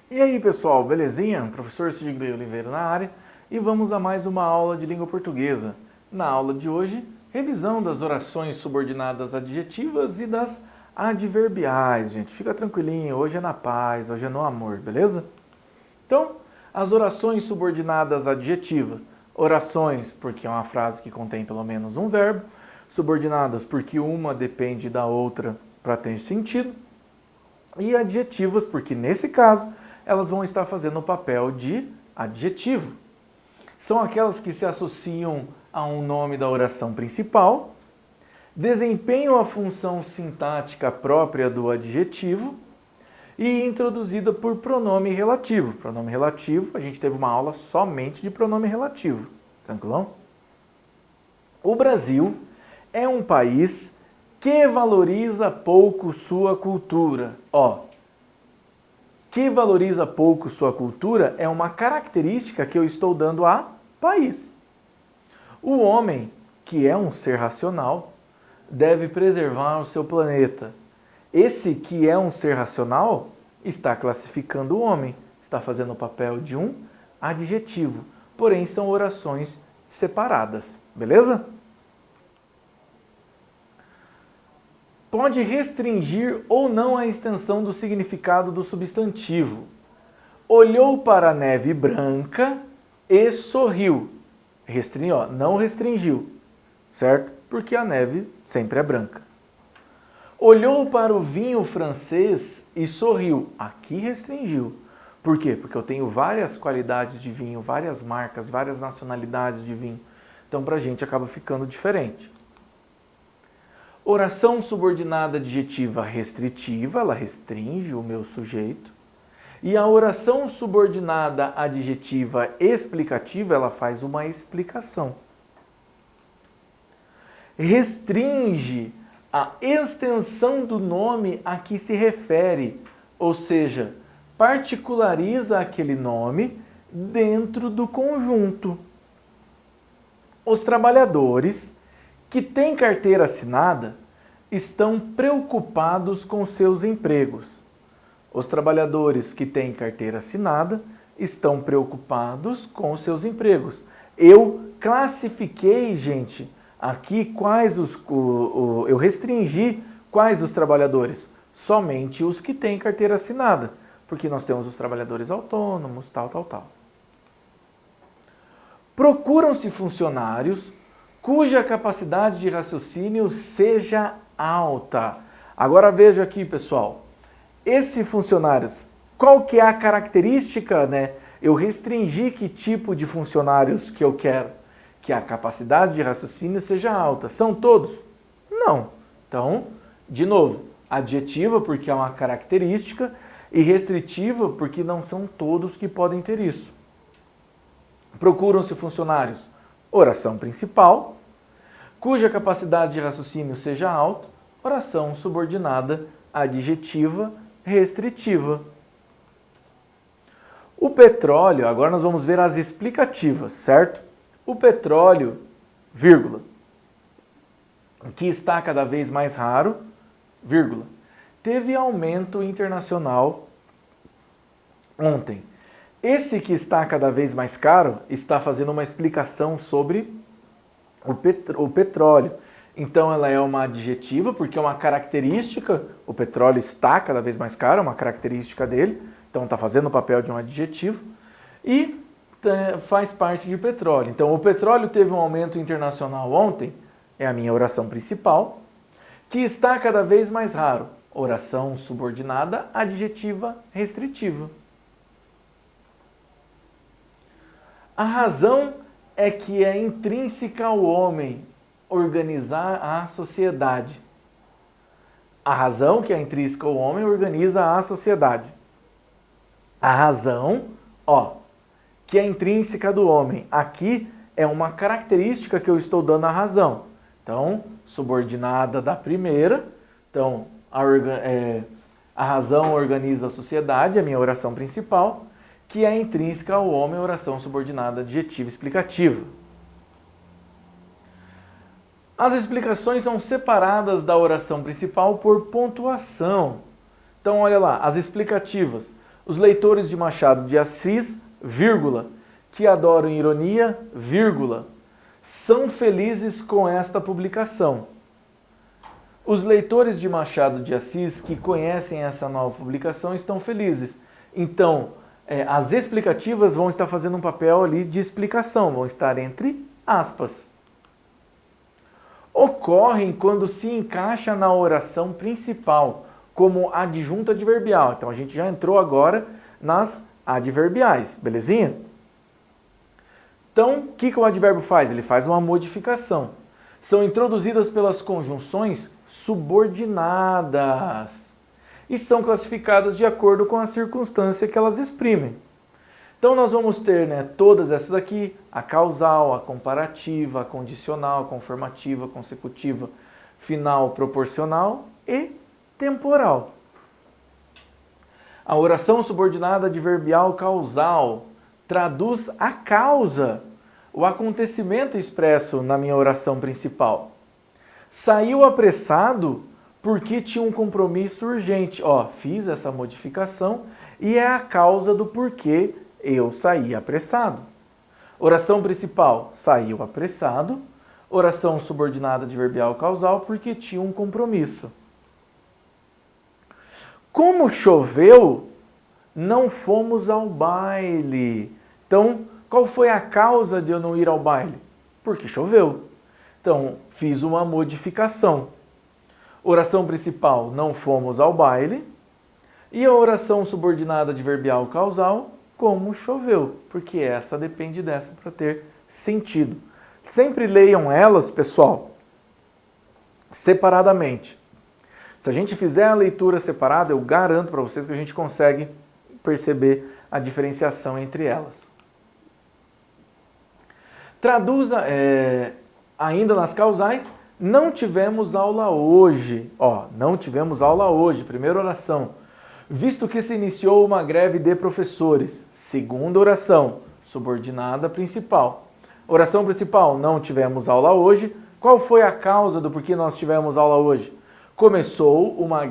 E aí pessoal, belezinha? Professor Sidney Oliveira na área e vamos a mais uma aula de língua portuguesa. Na aula de hoje, revisão das orações subordinadas adjetivas e das adverbiais, gente. Fica tranquilinho, hoje é na paz, hoje é no amor, beleza? Então, as orações subordinadas adjetivas. Orações, porque é uma frase que contém pelo menos um verbo. Subordinadas, porque uma depende da outra para ter sentido. E adjetivas, porque nesse caso elas vão estar fazendo o papel de adjetivo. São aquelas que se associam a um nome da oração principal, desempenham a função sintática própria do adjetivo e introduzida por pronome relativo. Pronome relativo, a gente teve uma aula somente de pronome relativo. Tranquilão? O Brasil é um país que valoriza pouco sua cultura. Que valoriza pouco sua cultura é uma característica que eu estou dando a país. O homem, que é um ser racional, deve preservar o seu planeta. Esse que é um ser racional está classificando o homem, está fazendo o papel de um adjetivo. Porém, são orações separadas, beleza? Pode restringir ou não a extensão do significado do substantivo. Olhou para a neve branca e sorriu. Não restringiu, certo? Porque a neve sempre é branca. Olhou para o vinho francês e sorriu. Aqui restringiu. Por quê? Porque eu tenho várias qualidades de vinho, várias marcas, várias nacionalidades de vinho. Então, para a gente acaba ficando diferente. Oração subordinada adjetiva restritiva, ela restringe o meu sujeito. E a oração subordinada adjetiva explicativa, ela faz uma explicação. Restringe a extensão do nome a que se refere, ou seja, particulariza aquele nome dentro do conjunto. Os trabalhadores que têm carteira assinada estão preocupados com seus empregos. Os trabalhadores que têm carteira assinada estão preocupados com seus empregos. Eu classifiquei, gente, aqui eu restringi quais os trabalhadores? Somente os que têm carteira assinada, porque nós temos os trabalhadores autônomos, tal. Procuram-se funcionários cuja capacidade de raciocínio seja alta. Agora veja aqui, pessoal. Esses funcionários, qual que é a característica, né? Eu restringi que tipo de funcionários que eu quero. Que a capacidade de raciocínio seja alta. São todos? Não. Então, de novo, adjetiva porque é uma característica e restritiva porque não são todos que podem ter isso. Procuram-se funcionários. Oração principal, cuja capacidade de raciocínio seja alta, oração subordinada adjetiva restritiva. O petróleo, agora nós vamos ver as explicativas, certo? O petróleo, vírgula, que está cada vez mais raro, vírgula, teve aumento internacional ontem. Esse que está cada vez mais caro está fazendo uma explicação sobre o petróleo. Então ela é uma adjetiva, porque é uma característica, o petróleo está cada vez mais caro, é uma característica dele, então está fazendo o papel de um adjetivo, e faz parte de petróleo. Então o petróleo teve um aumento internacional ontem, é a minha oração principal, que está cada vez mais raro, oração subordinada adjetiva restritiva. A razão é que é intrínseca ao homem organizar a sociedade. A razão que é intrínseca ao homem organiza a sociedade. A razão, que é intrínseca do homem. Aqui é uma característica que eu estou dando à razão. Então, subordinada da primeira. Então, a razão organiza a sociedade, é a minha oração principal, que é intrínseca ao homem, oração subordinada adjetiva explicativa. As explicações são separadas da oração principal por pontuação. Então, olha lá, as explicativas. Os leitores de Machado de Assis, vírgula, que adoram ironia, vírgula, são felizes com esta publicação. Os leitores de Machado de Assis que conhecem essa nova publicação estão felizes. Então, as explicativas vão estar fazendo um papel ali de explicação, vão estar entre aspas. Ocorrem quando se encaixa na oração principal, como adjunto adverbial. Então, a gente já entrou agora nas adverbiais, belezinha? Então, o que o advérbio faz? Ele faz uma modificação. São introduzidas pelas conjunções subordinadas e são classificadas de acordo com a circunstância que elas exprimem. Então, nós vamos ter todas essas aqui, a causal, a comparativa, a condicional, a conformativa, a consecutiva, final, proporcional e temporal. A oração subordinada adverbial causal traduz a causa, o acontecimento expresso na minha oração principal. Saiu apressado porque tinha um compromisso urgente. Fiz essa modificação e é a causa do porquê eu saí apressado. Oração principal, saiu apressado. Oração subordinada adverbial causal, porque tinha um compromisso. Como choveu, não fomos ao baile. Então, qual foi a causa de eu não ir ao baile? Porque choveu. Então, fiz uma modificação. Oração principal, não fomos ao baile. E a oração subordinada adverbial causal, como choveu. Porque essa depende dessa para ter sentido. Sempre leiam elas, pessoal, separadamente. Se a gente fizer a leitura separada, eu garanto para vocês que a gente consegue perceber a diferenciação entre elas. Traduza, ainda nas causais, não tivemos aula hoje. Não tivemos aula hoje, primeira oração. Visto que se iniciou uma greve de professores. Segunda oração, subordinada principal. Oração principal, não tivemos aula hoje. Qual foi a causa do porquê nós tivemos aula hoje? Começou uma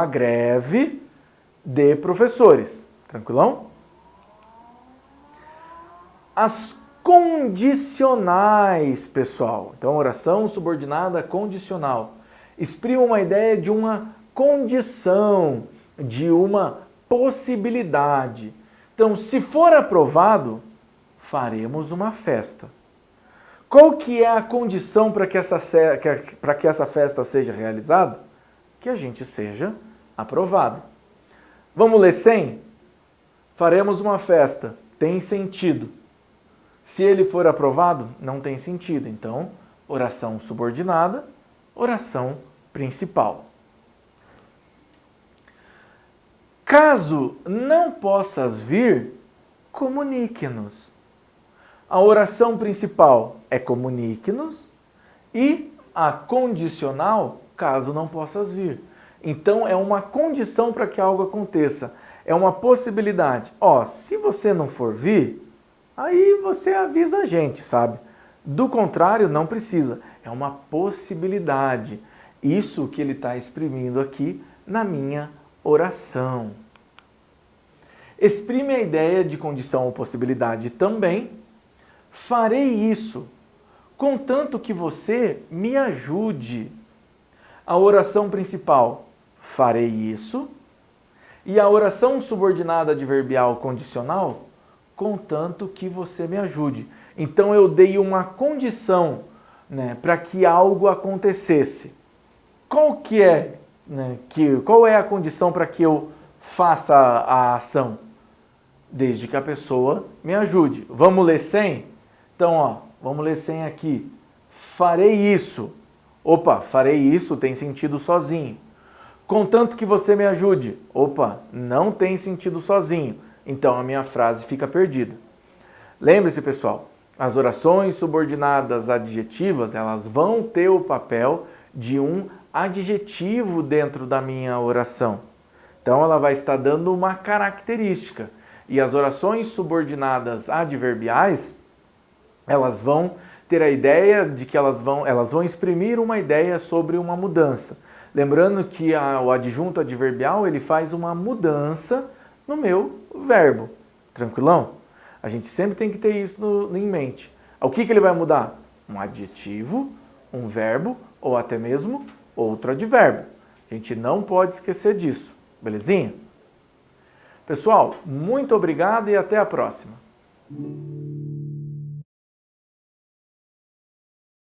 greve de professores. Tranquilão? As condicionais, pessoal. Então, oração subordinada condicional. Exprima uma ideia de uma condição, de uma possibilidade. Então, se for aprovado, faremos uma festa. Qual que é a condição para que essa festa seja realizada? Que a gente seja aprovado. Vamos ler sem? Faremos uma festa. Tem sentido. Se ele for aprovado, não tem sentido. Então, oração subordinada, oração principal. Caso não possas vir, comunique-nos. A oração principal é comunique-nos e a condicional, caso não possas vir. Então, é uma condição para que algo aconteça. É uma possibilidade. Se você não for vir, aí você avisa a gente, sabe? Do contrário, não precisa. É uma possibilidade. Isso que ele está exprimindo aqui na minha oração. Exprime a ideia de condição ou possibilidade também. Farei isso, contanto que você me ajude. A oração principal, farei isso. E a oração subordinada adverbial condicional, contanto que você me ajude. Então eu dei uma condição, para que algo acontecesse. Qual é a condição para que eu faça a ação? Desde que a pessoa me ajude. Vamos ler sem? Então, vamos ler sem aqui. Farei isso. Farei isso tem sentido sozinho. Contanto que você me ajude. Não tem sentido sozinho. Então, a minha frase fica perdida. Lembre-se, pessoal, as orações subordinadas adjetivas, elas vão ter o papel de um adjetivo dentro da minha oração. Então, ela vai estar dando uma característica. E as orações subordinadas adverbiais, elas vão ter a ideia de que elas vão exprimir uma ideia sobre uma mudança. Lembrando que o adjunto adverbial, ele faz uma mudança no meu verbo. Tranquilão? A gente sempre tem que ter isso em mente. O que ele vai mudar? Um adjetivo, um verbo ou até mesmo outro advérbio. A gente não pode esquecer disso, belezinha? Pessoal, muito obrigado e até a próxima!